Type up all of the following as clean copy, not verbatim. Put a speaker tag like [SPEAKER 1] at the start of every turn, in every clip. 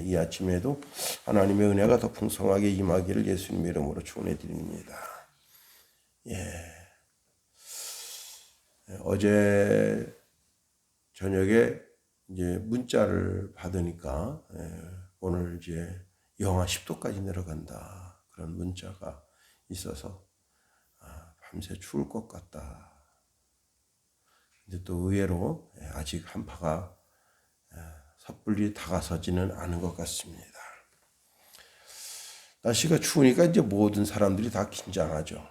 [SPEAKER 1] 이 아침에도 하나님의 은혜가 더 풍성하게 임하기를 예수님의 이름으로 축원해 드립니다. 어제 저녁에 이제 문자를 받으니까 오늘 이제 영하 10도까지 내려간다 그런 문자가 있어서 밤새 추울 것 같다. 근데 또 의외로 아직 한파가 섣불리 다가서지는 않은 것 같습니다. 날씨가 추우니까 이제 모든 사람들이 다 긴장하죠.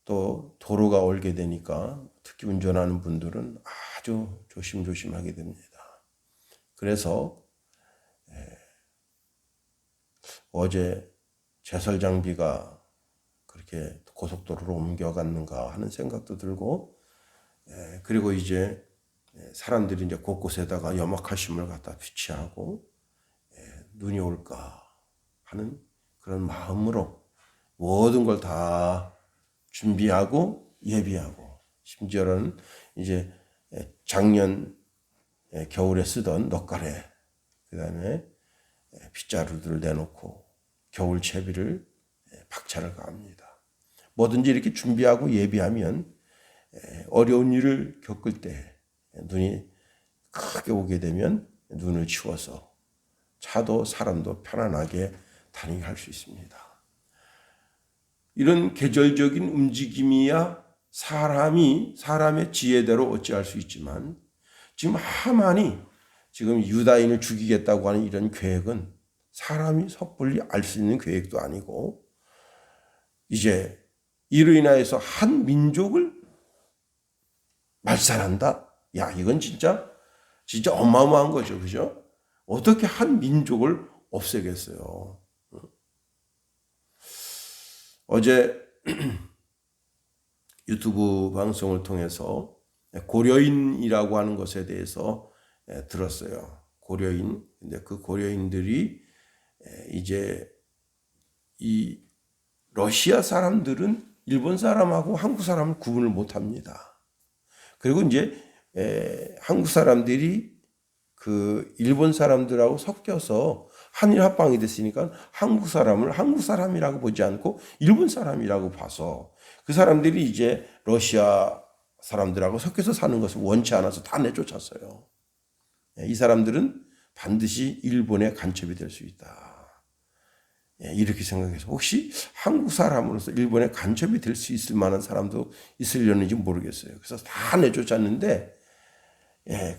[SPEAKER 1] 또 도로가 얼게 되니까 특히 운전하는 분들은 아주 조심조심하게 됩니다. 그래서 어제 제설 장비가 그렇게 고속도로로 옮겨갔는가 하는 생각도 들고, 그리고 이제 사람들이 이제 곳곳에다가 염화칼슘을 갖다 비치하고 눈이 올까 하는 그런 마음으로 모든 걸 다 준비하고 예비하고, 심지어는 이제 작년 겨울에 쓰던 넉가래, 그 다음에 빗자루들을 내놓고 겨울 채비를 박차를 가합니다. 뭐든지 이렇게 준비하고 예비하면 어려운 일을 겪을 때 눈이 크게 오게 되면 눈을 치워서 차도 사람도 편안하게 다니게 할 수 있습니다. 이런 계절적인 움직임이야 사람의 지혜대로 어찌할 수 있지만, 지금 하만이 지금 유다인을 죽이겠다고 하는 이런 계획은 사람이 섣불리 알 수 있는 계획도 아니고, 이제 이로 인하여서 한 민족을 말살한다? 야, 이건 진짜 어마어마한 거죠. 그죠? 어떻게 한 민족을 없애겠어요? 어제 유튜브 방송을 통해서 고려인이라고 하는 것에 대해서 들었어요. 고려인. 근데 그 고려인들이 이제 이 러시아 사람들은 일본 사람하고 한국 사람을 구분을 못 합니다. 그리고 이제 한국 사람들이 그 일본 사람들하고 섞여서 한일 합방이 됐으니까 한국 사람을 한국 사람이라고 보지 않고 일본 사람이라고 봐서 그 사람들이 이제 러시아 사람들하고 섞여서 사는 것을 원치 않아서 다 내쫓았어요. 이 사람들은 반드시 일본의 간첩이 될 수 있다. 이렇게 생각해서 혹시 한국 사람으로서 일본의 간첩이 될 수 있을 만한 사람도 있으려는지 모르겠어요. 그래서 다 내쫓았는데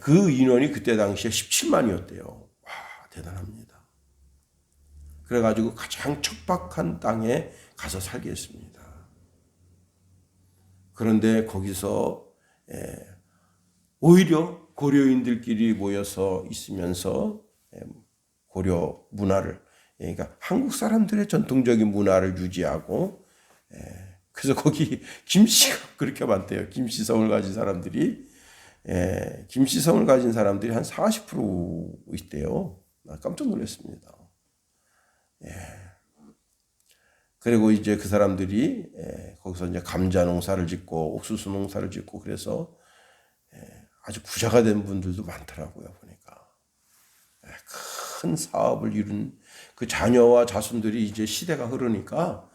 [SPEAKER 1] 그 인원이 그때 당시에 17만이었대요. 와, 대단합니다. 그래가지고 가장 척박한 땅에 가서 살게 했습니다. 그런데 거기서 오히려 고려인들끼리 모여서 있으면서 고려 문화를, 그러니까 한국 사람들의 전통적인 문화를 유지하고, 그래서 거기 김씨가 그렇게 많대요. 김씨성을 가진 사람들이. 김씨성을 가진 사람들이 한 40% 있대요. 깜짝 놀랐습니다. 그리고 이제 그 사람들이 거기서 이제 감자 농사를 짓고 옥수수 농사를 짓고 그래서 아주 부자가 된 분들도 많더라고요. 보니까 큰 사업을 이룬 그 자녀와 자손들이 이제 시대가 흐르니까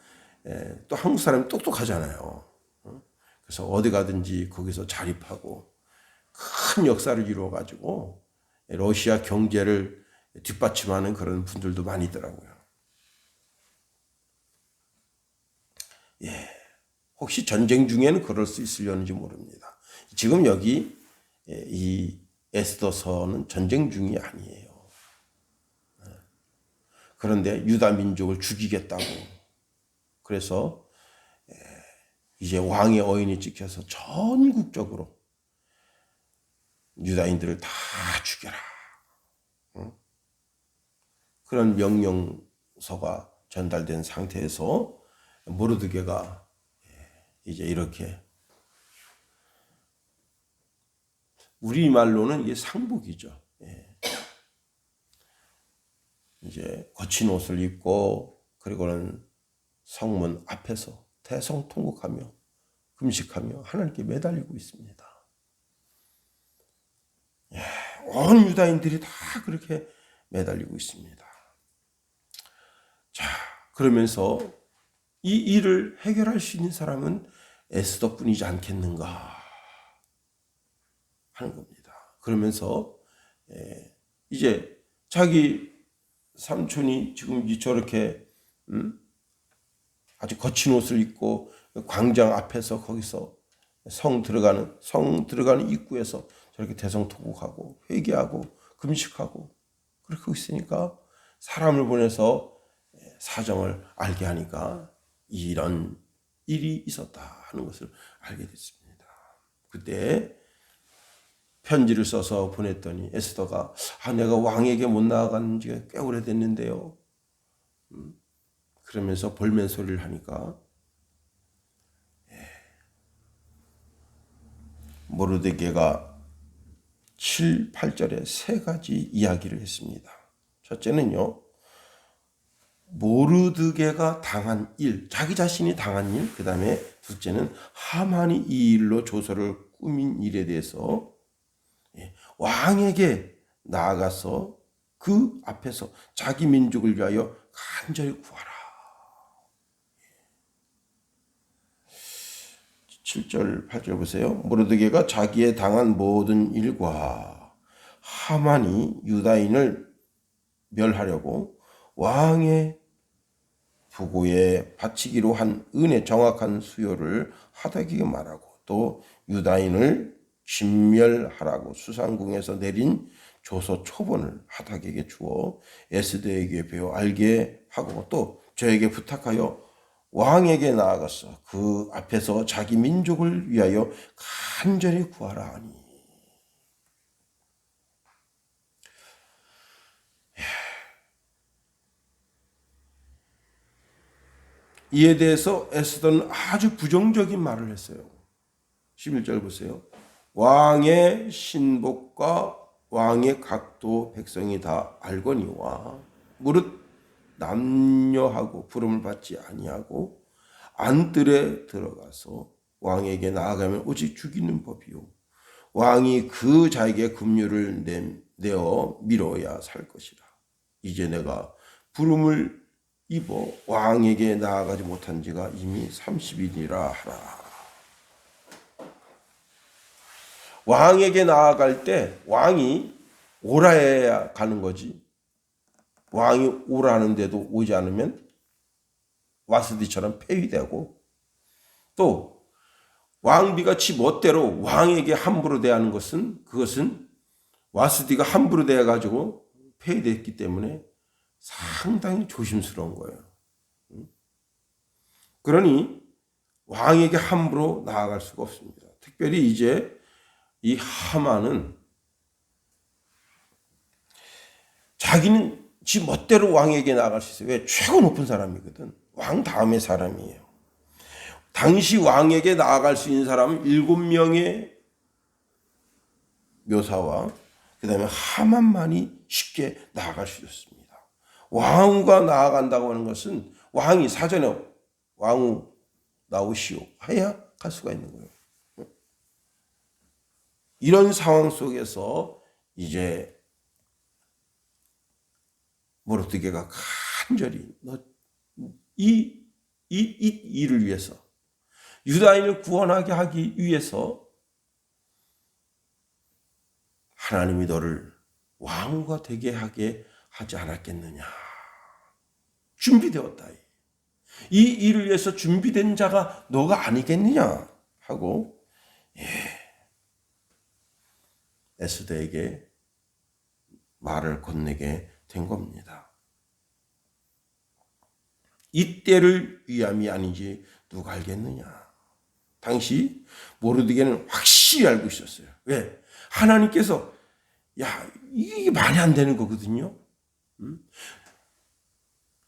[SPEAKER 1] 또 한국 사람이 똑똑하잖아요. 그래서 어디 가든지 거기서 자립하고 큰 역사를 이루어가지고 러시아 경제를 뒷받침하는 그런 분들도 많이 있더라고요. 혹시 전쟁 중에는 그럴 수 있으려는지 모릅니다. 지금 여기 이 에스더서는 전쟁 중이 아니에요. 그런데 유다 민족을 죽이겠다고. 그래서 이제 왕의 어인이 찍혀서 전국적으로 유다인들을 다 죽여라. 그런 명령서가 전달된 상태에서 모르드게가 이제 이렇게, 우리말로는 이게 상복이죠. 이제 거친 옷을 입고, 그리고는 성문 앞에서 대성통곡하며 금식하며 하나님께 매달리고 있습니다. 온 유다인들이 다 그렇게 매달리고 있습니다. 자, 그러면서 이 일을 해결할 수 있는 사람은 에스더뿐이지 않겠는가 하는 겁니다. 그러면서 이제 자기 삼촌이 지금 저렇게 아주 거친 옷을 입고 광장 앞에서 거기서 성 들어가는 입구에서 저렇게 대성통곡하고 회개하고 금식하고 그렇게 있으니까 사람을 보내서 사정을 알게 하니까 이런 일이 있었다 하는 것을 알게 됐습니다. 그때 편지를 써서 보냈더니 에스더가 내가 왕에게 못 나아간 지가 꽤 오래됐는데요. 그러면서 볼멘 소리를 하니까 모르드게가 7, 8절에 세 가지 이야기를 했습니다. 첫째는요. 모르드게가 당한 일, 자기 자신이 당한 일, 그 다음에 둘째는 하만이 이 일로 조서를 꾸민 일에 대해서 왕에게 나아가서 그 앞에서 자기 민족을 위하여 간절히 구하라. 7절, 8절 보세요. 모르드게가 자기의 당한 모든 일과 하만이 유다인을 멸하려고 왕의 부고에 바치기로 한 은의 정확한 수요를 하다기게 말하고 또 유다인을 진멸하라고 수상궁에서 내린 조서 초본을 하다기에게 주어 에스더에게 배워 알게 하고 또 저에게 부탁하여 왕에게 나아가서 그 앞에서 자기 민족을 위하여 간절히 구하라 하니. 이에 대해서 에스더는 아주 부정적인 말을 했어요. 11절 보세요. 왕의 신복과 왕의 각도 백성이 다 알거니와 무릇 남녀하고 부름을 받지 아니하고 안뜰에 들어가서 왕에게 나아가면 오직 죽이는 법이요 왕이 그 자에게 급류를 내어 밀어야 살 것이라. 이제 내가 부름을 입어 왕에게 나아가지 못한 지가 이미 30일이라 하라. 왕에게 나아갈 때 왕이 오라 해야 가는 거지. 왕이 오라는데도 오지 않으면 와스디처럼 폐위되고 또 왕비가 지 멋대로 왕에게 함부로 대하는 것은 그것은 와스디가 함부로 대해가지고 폐위됐기 때문에 상당히 조심스러운 거예요. 그러니 왕에게 함부로 나아갈 수가 없습니다. 특별히 이제 이 하만은 자기는 지 멋대로 왕에게 나아갈 수 있어요. 왜? 최고 높은 사람이거든. 왕 다음의 사람이에요. 당시 왕에게 나아갈 수 있는 사람은 7명의 묘사와 그 다음에 하만만이 쉽게 나아갈 수 있었습니다. 왕후가 나아간다고 하는 것은 왕이 사전에 왕후 나오시오 해야 갈 수가 있는 거예요. 이런 상황 속에서 이제 모르드게가 간절히 이 일을 위해서 유다인을 구원하게 하기 위해서 하나님이 너를 왕후가 되게 하게 하지 않았겠느냐. 준비되었다. 이 일을 위해서 준비된 자가 너가 아니겠느냐 하고 에스더에게 말을 건네게 된 겁니다. 이때를 위함이 아닌지 누가 알겠느냐. 당시 모르드게는 확실히 알고 있었어요. 왜? 하나님께서 이게 말이 안 되는 거거든요.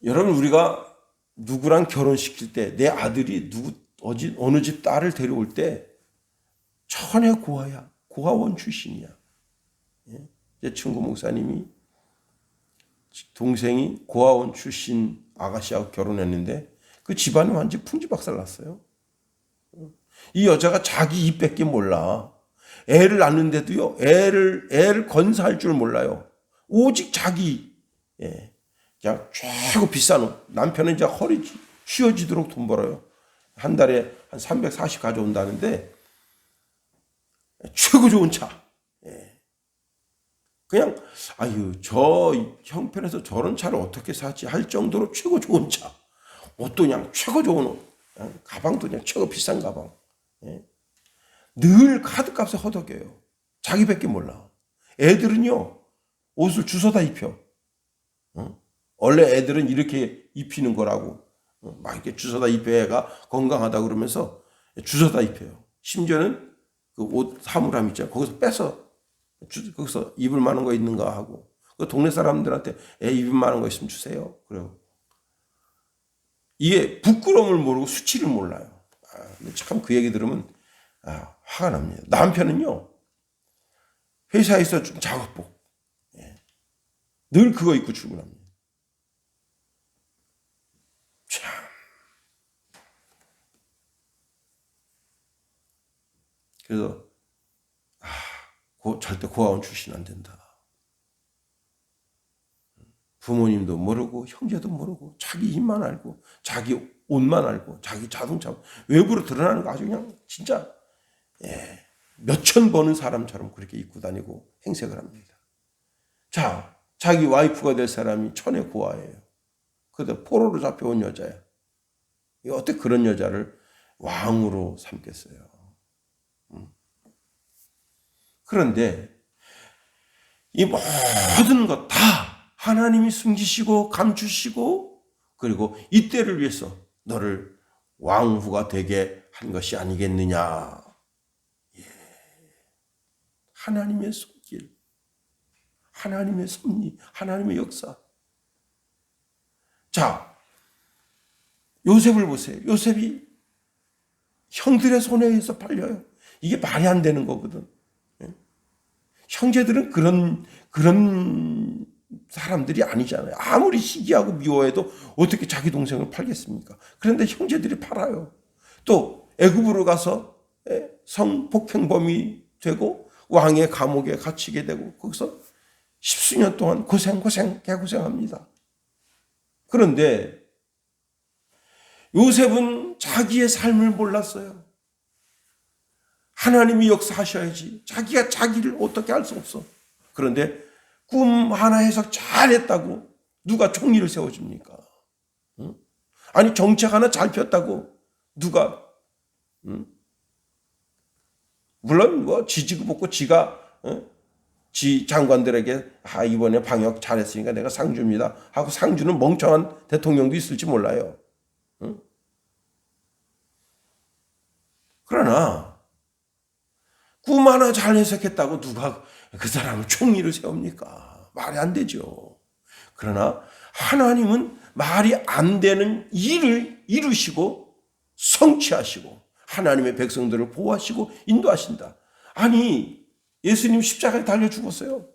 [SPEAKER 1] 여러분 우리가 누구랑 결혼시킬 때 내 아들이 어느 집 딸을 데려올 때 천의 고아야. 고아원 출신이야. 제 친구 목사님이 동생이 고아원 출신 아가씨하고 결혼했는데 그 집안이 완전 풍지박살 났어요. 이 여자가 자기 입밖에 몰라. 애를 낳는데도요, 애를 건사할 줄 몰라요. 오직 자기, 그냥 최고 비싼 옷. 남편은 이제 허리 휘어지도록 돈 벌어요. 한 달에 한 340 가져온다는데, 최고 좋은 차. 그냥, 아유, 저 형편에서 저런 차를 어떻게 사지 할 정도로 최고 좋은 차. 옷도 그냥 최고 좋은 옷. 가방도 그냥 최고 비싼 가방. 늘 카드값에 허덕여요. 자기밖에 몰라. 애들은요, 옷을 주워다 입혀. 원래 애들은 이렇게 입히는 거라고. 막 이렇게 주워다 입혀야 애가 건강하다 그러면서 주워다 입혀요. 심지어는 그 옷 사물함 있잖아요. 거기서 빼서, 거기서 입을 만한 거 있는가 하고. 그 동네 사람들한테 애 입을 만한 거 있으면 주세요. 그래요. 이게 부끄러움을 모르고 수치를 몰라요. 참 그 얘기 들으면 화가 납니다. 남편은요, 회사에서 좀 작업복 늘 그거 입고 출근합니다. 참. 그래서 절대 고아원 출신 안 된다. 부모님도 모르고 형제도 모르고 자기 힘만 알고 자기 옷만 알고 자기 자동차 외부로 드러나는 거 아주 그냥 진짜 몇천 버는 사람처럼 그렇게 입고 다니고 행색을 합니다. 자, 자기 와이프가 될 사람이 천의 고아예요. 그래도 포로로 잡혀온 여자야. 어떻게 그런 여자를 왕으로 삼겠어요? 그런데 이 모든 것 다 하나님이 숨기시고 감추시고 그리고 이때를 위해서 너를 왕후가 되게 한 것이 아니겠느냐. 하나님의 손길, 하나님의 섭리, 하나님의 역사. 자, 요셉을 보세요. 요셉이 형들의 손에 의해서 팔려요. 이게 말이 안 되는 거거든. 형제들은 그런 사람들이 아니잖아요. 아무리 시기하고 미워해도 어떻게 자기 동생을 팔겠습니까? 그런데 형제들이 팔아요. 또 애굽으로 가서 성폭행범이 되고 왕의 감옥에 갇히게 되고 거기서 십수년 동안 개고생합니다. 그런데 요셉은 자기의 삶을 몰랐어요. 하나님이 역사하셔야지. 자기가 자기를 어떻게 할 수 없어. 그런데 꿈 하나 해석 잘했다고 누가 총리를 세워줍니까? 아니 정책 하나 잘 폈다고 누가 물론 뭐 지지고 볶고 지가 지 장관들에게 이번에 방역 잘했으니까 내가 상 줍니다 하고 상 주는 멍청한 대통령도 있을지 몰라요. 그러나 꿈 하나 잘 해석했다고 누가 그 사람을 총리를 세웁니까? 말이 안 되죠. 그러나 하나님은 말이 안 되는 일을 이루시고 성취하시고 하나님의 백성들을 보호하시고 인도하신다. 아니 예수님 십자가에 달려 죽었어요.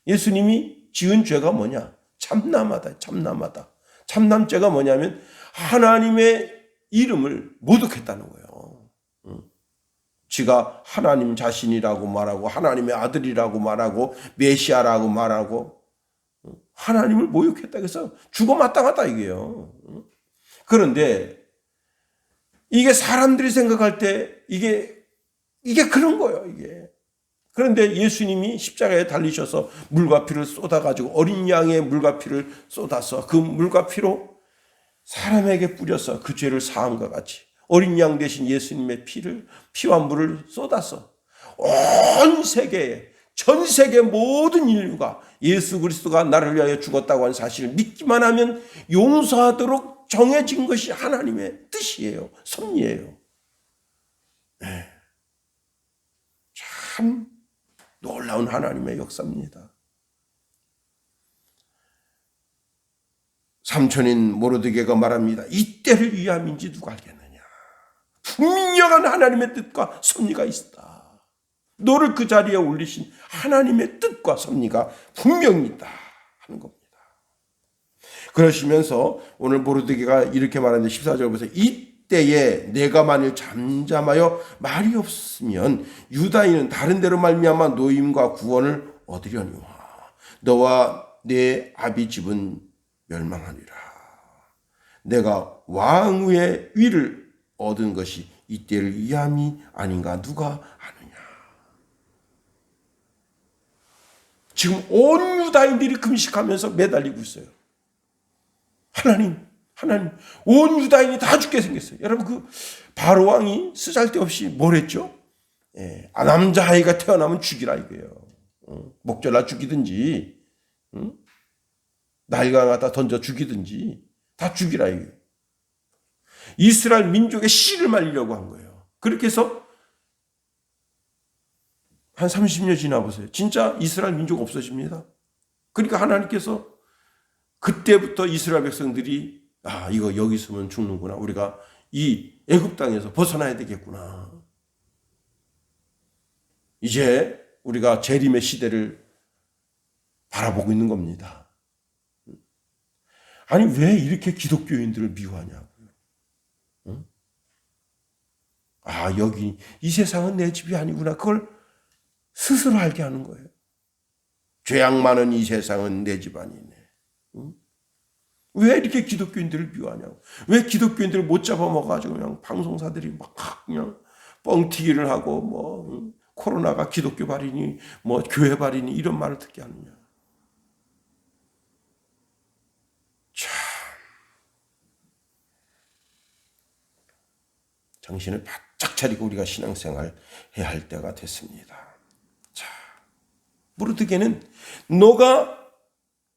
[SPEAKER 1] 예수님이 지은 죄가 뭐냐? 참남하다. 참남죄가 뭐냐면 하나님의 이름을 모독했다는 거예요. 지가 하나님 자신이라고 말하고 하나님의 아들이라고 말하고 메시아라고 말하고 하나님을 모욕했다. 그래서 죽어 마땅하다 이게요. 그런데 이게 사람들이 생각할 때 이게 그런 거예요. 이게. 그런데 예수님이 십자가에 달리셔서 물과 피를 쏟아가지고 어린 양의 물과 피를 쏟아서 그 물과 피로 사람에게 뿌려서 그 죄를 사함과 같이 어린 양 대신 예수님의 피와 물을 쏟아서 온 세계에 전 세계 모든 인류가 예수 그리스도가 나를 위하여 죽었다고 하는 사실을 믿기만 하면 용서하도록 정해진 것이 하나님의 뜻이에요. 섭리예요. 참 놀라운 하나님의 역사입니다. 삼촌인 모르드게가 말합니다. 이때를 위함인지 누가 알겠느냐. 분명한 하나님의 뜻과 섭리가 있다. 너를 그 자리에 올리신 하나님의 뜻과 섭리가 분명히 있다 하는 겁니다. 그러시면서 오늘 모르드게가 이렇게 말하는데 14절 보세요. 때에 내가 만일 잠잠하여 말이 없으면 유다인은 다른 데로 말미암아 노임과 구원을 얻으려니와 너와 내 아비 집은 멸망하리라. 내가 왕의 위를 얻은 것이 이때를 위함이 아닌가 누가 아느냐. 지금 온 유다인들이 금식하면서 매달리고 있어요. 하나님, 온 유다인이 다 죽게 생겼어요. 여러분, 그 바로 왕이 쓰잘데없이 뭘 했죠? 남자아이가 태어나면 죽이라 이거예요. 목절라 죽이든지, 날강 갖다 던져 죽이든지 다 죽이라 이거예요. 이스라엘 민족의 씨를 말리려고 한 거예요. 그렇게 해서 한 30년 지나 보세요. 진짜 이스라엘 민족 없어집니다. 그러니까 하나님께서 그때부터 이스라엘 백성들이 이거 여기 있으면 죽는구나. 우리가 이 애굽 땅에서 벗어나야 되겠구나. 이제 우리가 재림의 시대를 바라보고 있는 겁니다. 아니 왜 이렇게 기독교인들을 미워하냐고요. 여기 이 세상은 내 집이 아니구나. 그걸 스스로 알게 하는 거예요. 죄악 많은 이 세상은 내 집 아니네. 왜 이렇게 기독교인들을 미워하냐고. 왜 기독교인들을 못 잡아먹어가지고 그냥 방송사들이 막 그냥 뻥튀기를 하고 코로나가 기독교 발이니 교회 발이니 이런 말을 듣게 하느냐. 참 정신을 바짝 차리고 우리가 신앙생활 해야 할 때가 됐습니다. 자, 무르드게는 너가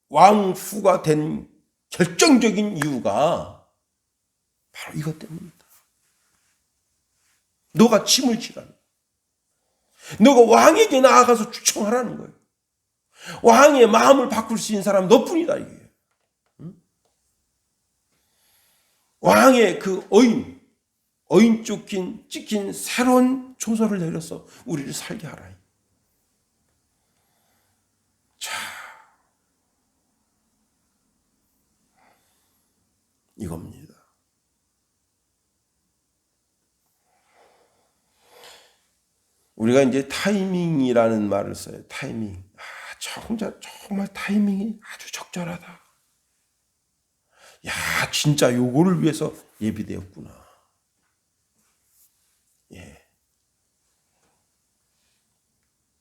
[SPEAKER 1] 왕후가 된 결정적인 이유가 바로 이것 때문입니다. 너가 짐을 지라는 거예요. 너가 왕에게 나아가서 추청하라는 거예요. 왕의 마음을 바꿀 수 있는 사람 너뿐이다 이게. 왕의 그 어인 찍힌 새로운 총소를 내려서 우리를 살게 하라. 자, 이겁니다. 우리가 이제 타이밍이라는 말을 써요. 타이밍. 정말 타이밍이 아주 적절하다. 야, 진짜 요거를 위해서 예비되었구나.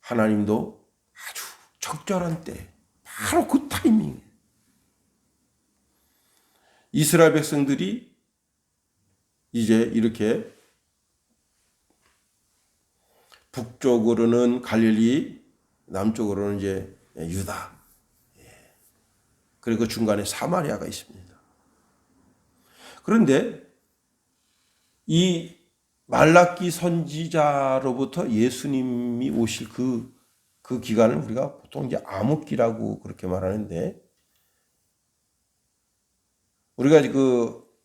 [SPEAKER 1] 하나님도 아주 적절한 때, 바로 그 타이밍. 이스라엘 백성들이 이제 이렇게 북쪽으로는 갈릴리, 남쪽으로는 이제 유다. 그리고 중간에 사마리아가 있습니다. 그런데 이 말라기 선지자로부터 예수님이 오실 그 기간을 우리가 보통 이제 암흑기라고 그렇게 말하는데, 우리가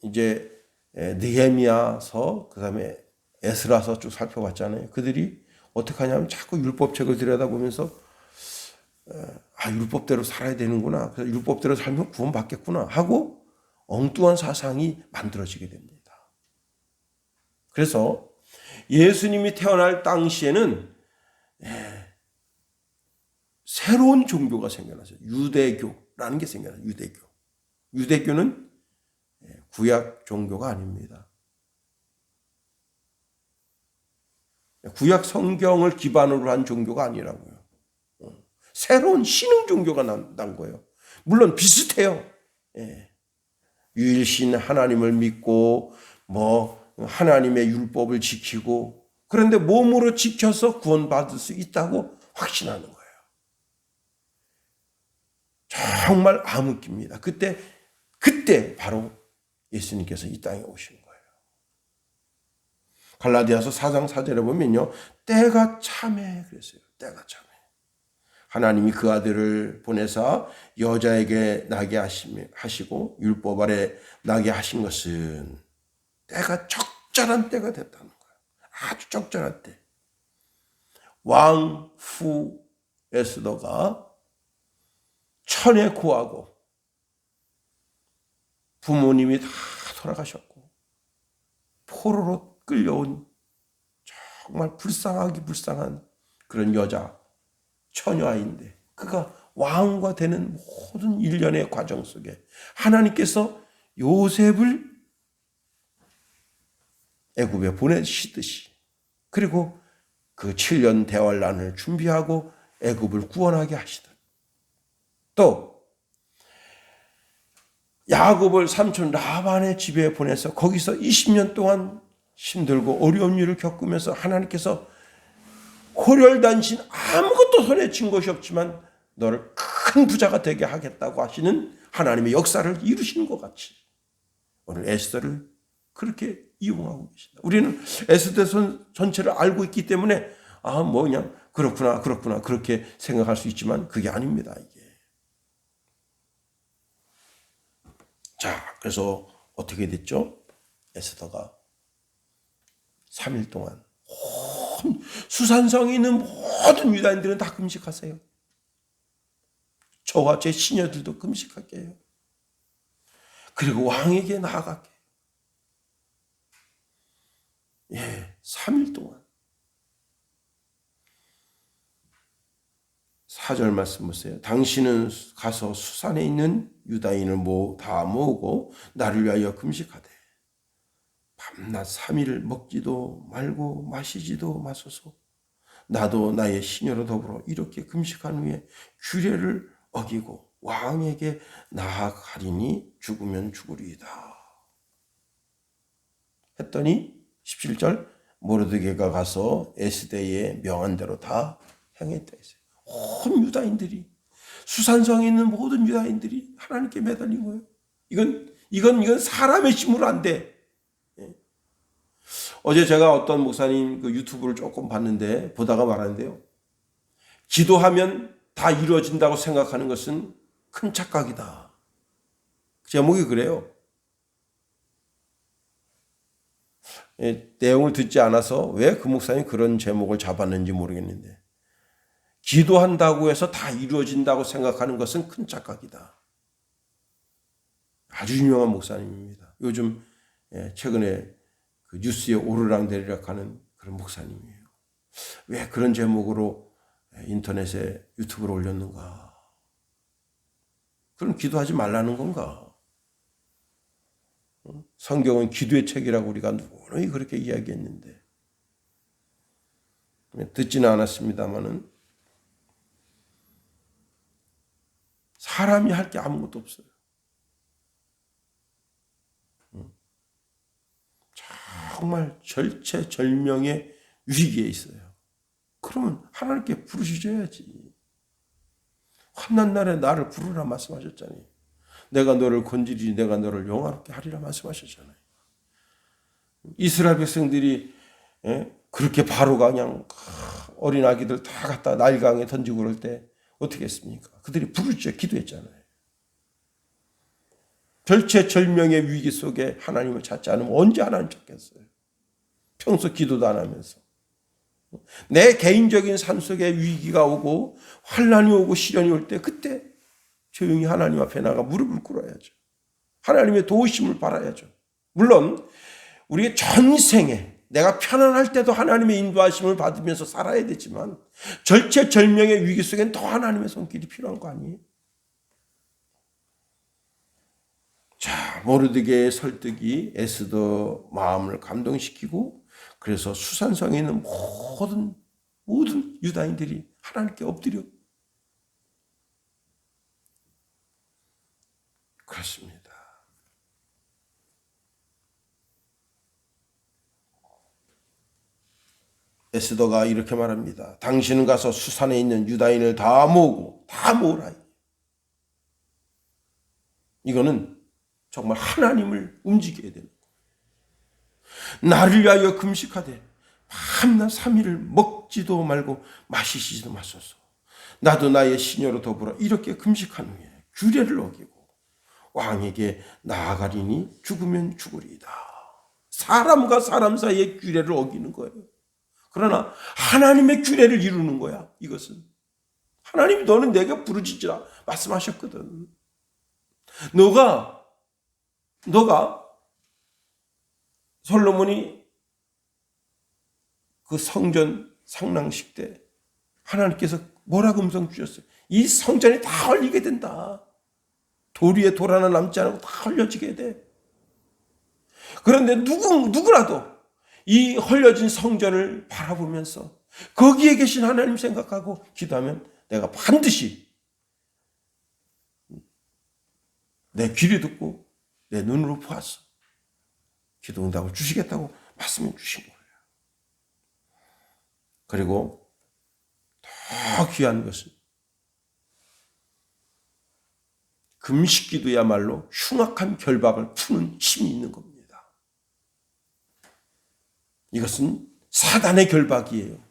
[SPEAKER 1] 이제 느헤미야서 그다음에 에스라서 쭉 살펴봤잖아요. 그들이 어떻게 하냐면 자꾸 율법책을 들여다보면서 율법대로 살아야 되는구나. 그래서 율법대로 살면 구원받겠구나 하고 엉뚱한 사상이 만들어지게 됩니다. 그래서 예수님이 태어날 당시에는 새로운 종교가 생겨났어요. 유대교라는 게 생겨났어요. 유대교는 구약 종교가 아닙니다. 구약 성경을 기반으로 한 종교가 아니라고요. 새로운 신흥 종교가 난 거예요. 물론 비슷해요. 유일신 하나님을 믿고 하나님의 율법을 지키고, 그런데 몸으로 지켜서 구원받을 수 있다고 확신하는 거예요. 정말 암흑기입니다. 그때 바로 예수님께서 이 땅에 오신 거예요. 갈라디아서 4장 4절에 보면요, 때가 참해 그랬어요. 때가 참해. 하나님이 그 아들을 보내사 여자에게 나게 하시고 율법 아래 나게 하신 것은 때가 적절한 때가 됐다는 거예요. 아주 적절한 때. 왕후 에스더가 천에 고하고 부모님이 다 돌아가셨고 포로로 끌려온 정말 불쌍하기 불쌍한 그런 여자, 처녀아이인데 그가 왕과 되는 모든 일련의 과정 속에 하나님께서 요셉을 애굽에 보내시듯이 그리고 그 7년 대환란을 준비하고 애굽을 구원하게 하시듯 또 야곱을 삼촌 라반의 집에 보내서 거기서 20년 동안 힘들고 어려운 일을 겪으면서 하나님께서 호련단신 아무것도 손에 쥔 것이 없지만 너를 큰 부자가 되게 하겠다고 하시는 하나님의 역사를 이루시는 것 같이 오늘 에스더를 그렇게 이용하고 계신다. 우리는 에스더 전체를 알고 있기 때문에 그냥 그렇구나 그렇게 생각할 수 있지만 그게 아닙니다. 이게. 자, 그래서 어떻게 됐죠? 에스더가 3일 동안 수산성에 있는 모든 유다인들은 다 금식하세요. 저와 제 시녀들도 금식할게 해요. 그리고 왕에게 나아갈게. 3일 동안. 4절 말씀 보세요. 당신은 가서 수산에 있는 유다인을 다 모으고 나를 위하여 금식하되 밤낮 3일 먹지도 말고 마시지도 마소서. 나도 나의 시녀로 더불어 이렇게 금식한 후에 규례를 어기고 왕에게 나아가리니 죽으면 죽으리이다. 했더니 17절 모르드게가 가서 에스더의 명한 대로 다 행했다 했어요. 온 유다인들이 수산성에 있는 모든 유다인들이 하나님께 매달린 거예요. 이건 사람의 힘으로 안 돼. 어제 제가 어떤 목사님 그 유튜브를 조금 봤는데 보다가 말하는데요. 기도하면 다 이루어진다고 생각하는 것은 큰 착각이다. 제목이 그래요. 내용을 듣지 않아서 왜 그 목사님이 그런 제목을 잡았는지 모르겠는데 기도한다고 해서 다 이루어진다고 생각하는 것은 큰 착각이다. 아주 유명한 목사님입니다. 요즘 최근에 그 뉴스에 오르락내리락 하는 그런 목사님이에요. 왜 그런 제목으로 인터넷에 유튜브를 올렸는가? 그럼 기도하지 말라는 건가? 성경은 기도의 책이라고 우리가 누누이 그렇게 이야기했는데 듣지는 않았습니다마는 사람이 할 게 아무것도 없어요. 정말 절체절명의 위기에 있어요. 그러면 하나님께 부르셔야지. 환난 날에 나를 부르라 말씀하셨잖아요. 내가 너를 건지리니 내가 너를 영화롭게 하리라 말씀하셨잖아요. 이스라엘 백성들이 그렇게 바로가 그냥 어린 아기들 다 갖다 나일강에 던지고 그럴 때 어떻게 했습니까? 그들이 부르짖어 기도했잖아요. 절체절명의 위기 속에 하나님을 찾지 않으면 언제 하나님 찾겠어요? 평소 기도도 안 하면서. 내 개인적인 삶 속에 위기가 오고 환난이 오고 시련이 올 때 그때 조용히 하나님 앞에 나가 무릎을 꿇어야죠. 하나님의 도우심을 바라야죠. 물론 우리의 전생에 내가 편안할 때도 하나님의 인도하심을 받으면서 살아야 되지만 절체절명의 위기 속엔 더 하나님의 손길이 필요한 거 아니에요? 자, 모르드게의 설득이 에스더 마음을 감동시키고 그래서 수산성에 있는 모든 유다인들이 하나님께 엎드려 그렇습니다. 에스더가 이렇게 말합니다. 당신은 가서 수산에 있는 유다인을 다 모으라. 이거는 정말 하나님을 움직여야 되는 거예요. 나를 위하여 금식하되 밤낮 3일을 먹지도 말고 마시지도 마소서. 나도 나의 시녀로 더불어 이렇게 금식한 후에 규례를 어기고 왕에게 나아가리니 죽으면 죽으리이다. 사람과 사람 사이의 규례를 어기는 거예요. 그러나 하나님의 규례를 이루는 거야. 이것은 하나님이 너는 내게 부르짖으라 말씀하셨거든. 너가 솔로몬이 그 성전 상랑식 때 하나님께서 뭐라고 음성 주셨어요? 이 성전이 다 헐리게 된다. 돌 위에 돌 하나 남지 않고 다 헐려지게 돼. 그런데 누구라도 이 헐려진 성전을 바라보면서 거기에 계신 하나님 생각하고 기도하면 내가 반드시 내 귀를 듣고 내 눈으로 보았어. 기도 응답을 주시겠다고 말씀해 주신 거예요. 그리고 더 귀한 것은 금식기도야말로 흉악한 결박을 푸는 힘이 있는 겁니다. 이것은 사단의 결박이에요.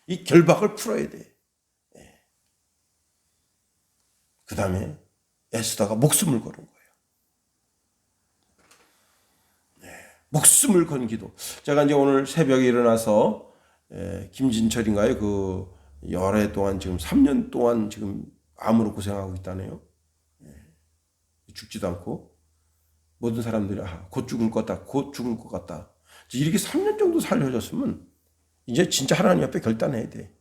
[SPEAKER 1] 이 결박을 풀어야 돼. 그 다음에 에스더가 목숨을 걸은 거예요. 목숨을 건 기도. 제가 이제 오늘 새벽에 일어나서 김진철인가요? 그 열해 동안 지금 3년 동안 지금 암으로 고생하고 있다네요. 죽지도 않고 모든 사람들이 곧 죽을 거다, 곧 죽을 것 같다. 이렇게 3년 정도 살려줬으면 이제 진짜 하나님 앞에 결단해야 돼.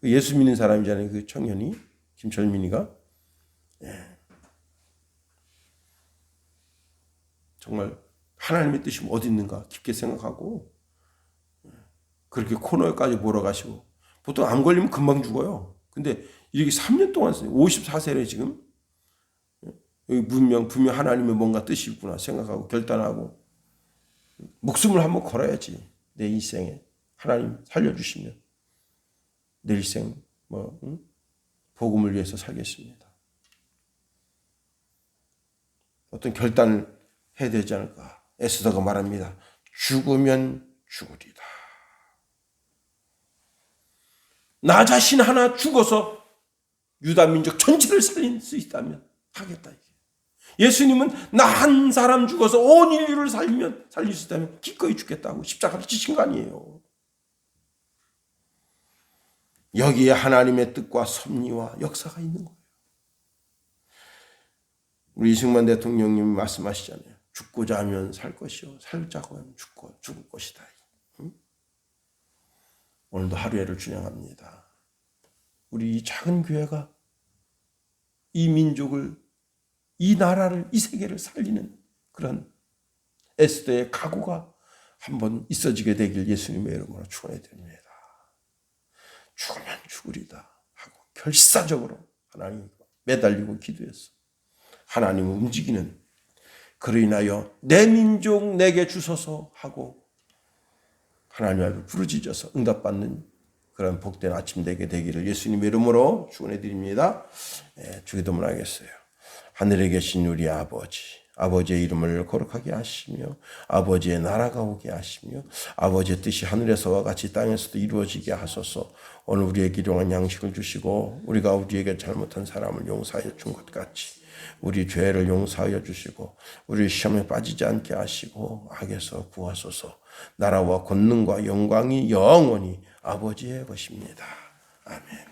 [SPEAKER 1] 예수 믿는 사람이잖아요. 그 청년이 김철민이가 정말 하나님의 뜻이 어디 있는가 깊게 생각하고 그렇게 코너에까지 몰아가시고 보통 암 걸리면 금방 죽어요. 근데 이렇게 3년 동안 54세래 지금 분명 하나님의 뭔가 뜻이 있구나 생각하고 결단하고 목숨을 한번 걸어야지. 내 인생에 하나님 살려주시면 내 일생 복음을 위해서 살겠습니다. 어떤 결단을 해야 되지 않을까. 에스더가 말합니다. 죽으면 죽으리다. 나 자신 하나 죽어서 유다 민족 전체를 살릴 수 있다면 하겠다. 예수님은 나 한 사람 죽어서 온 인류를 살릴 수 있다면 기꺼이 죽겠다고 십자가를 지신 거 아니에요. 여기에 하나님의 뜻과 섭리와 역사가 있는 거예요. 우리 이승만 대통령님이 말씀하시잖아요. 죽고자 하면 살 것이요 살자고 하면 죽을 것이다. 오늘도 하루에를 준양합니다. 우리 이 작은 교회가 이 민족을, 이 나라를, 이 세계를 살리는 그런 에스더의 각오가 한번 있어지게 되길 예수님의 이름으로 축원해드립니다. 죽으면 죽으리다 하고 결사적으로 하나님 매달리고 기도했어. 하나님을 움직이는, 그로 인하여 내 민족 내게 주소서 하고 하나님 앞에 부르짖어서 응답받는 그런 복된 아침 되게 되기를 예수님의 이름으로 축원해드립니다. 주기도문 하겠어요. 하늘에 계신 우리 아버지, 아버지의 이름을 거룩하게 하시며 아버지의 나라가 오게 하시며 아버지의 뜻이 하늘에서와 같이 땅에서도 이루어지게 하소서. 오늘 우리에게 일용할 양식을 주시고 우리가 우리에게 잘못한 사람을 용서하여 준 것 같이 우리 죄를 용서하여 주시고 우리 시험에 빠지지 않게 하시고 악에서 구하소서. 나라와 권능과 영광이 영원히 아버지의 것입니다. 아멘.